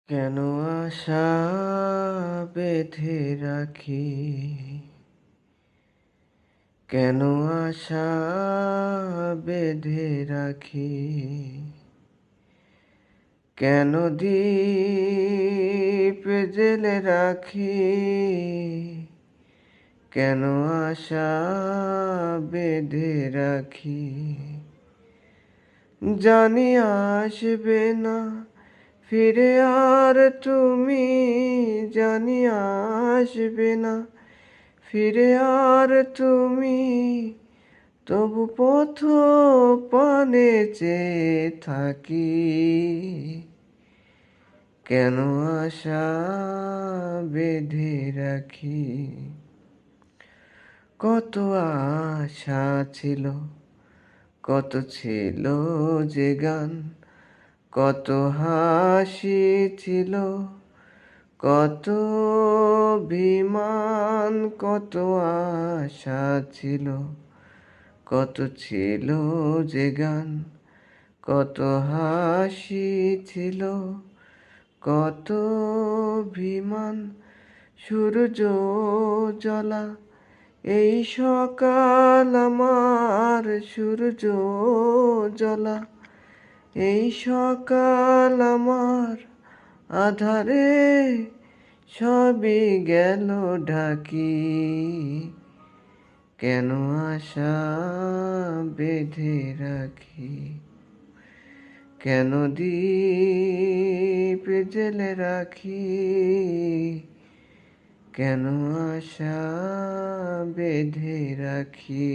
কেন আশা বেঁধে রাখি, কেন আশা বেঁধে রাখি, কেন দীপ জেলে রাখি, কেন আশা বেঁধে রাখি। জানি আসবে না ফিরে আর তুমি, জানি আসবে না ফিরে আর তুমি, তবু পথ পানে চেয়ে থাকি। কেন আশা বেঁধে রাখি, কত আশা ছিল, কত ছিল যে গান, কত হাসি ছিল, কত অভিমান, কত আশা ছিল, কত ছিল যে গান, কত হাসি ছিল, কত অভিমান। সূর্য জ্বলা এই সকাল আমার, সূর্য জ্বলা এই সকাল আমার, আধারে সবই গেল ঢাকি। কেন আশা বেঁধে রাখি, কেন দীপ জেলে রাখি, কেন আশা বেঁধে রাখি।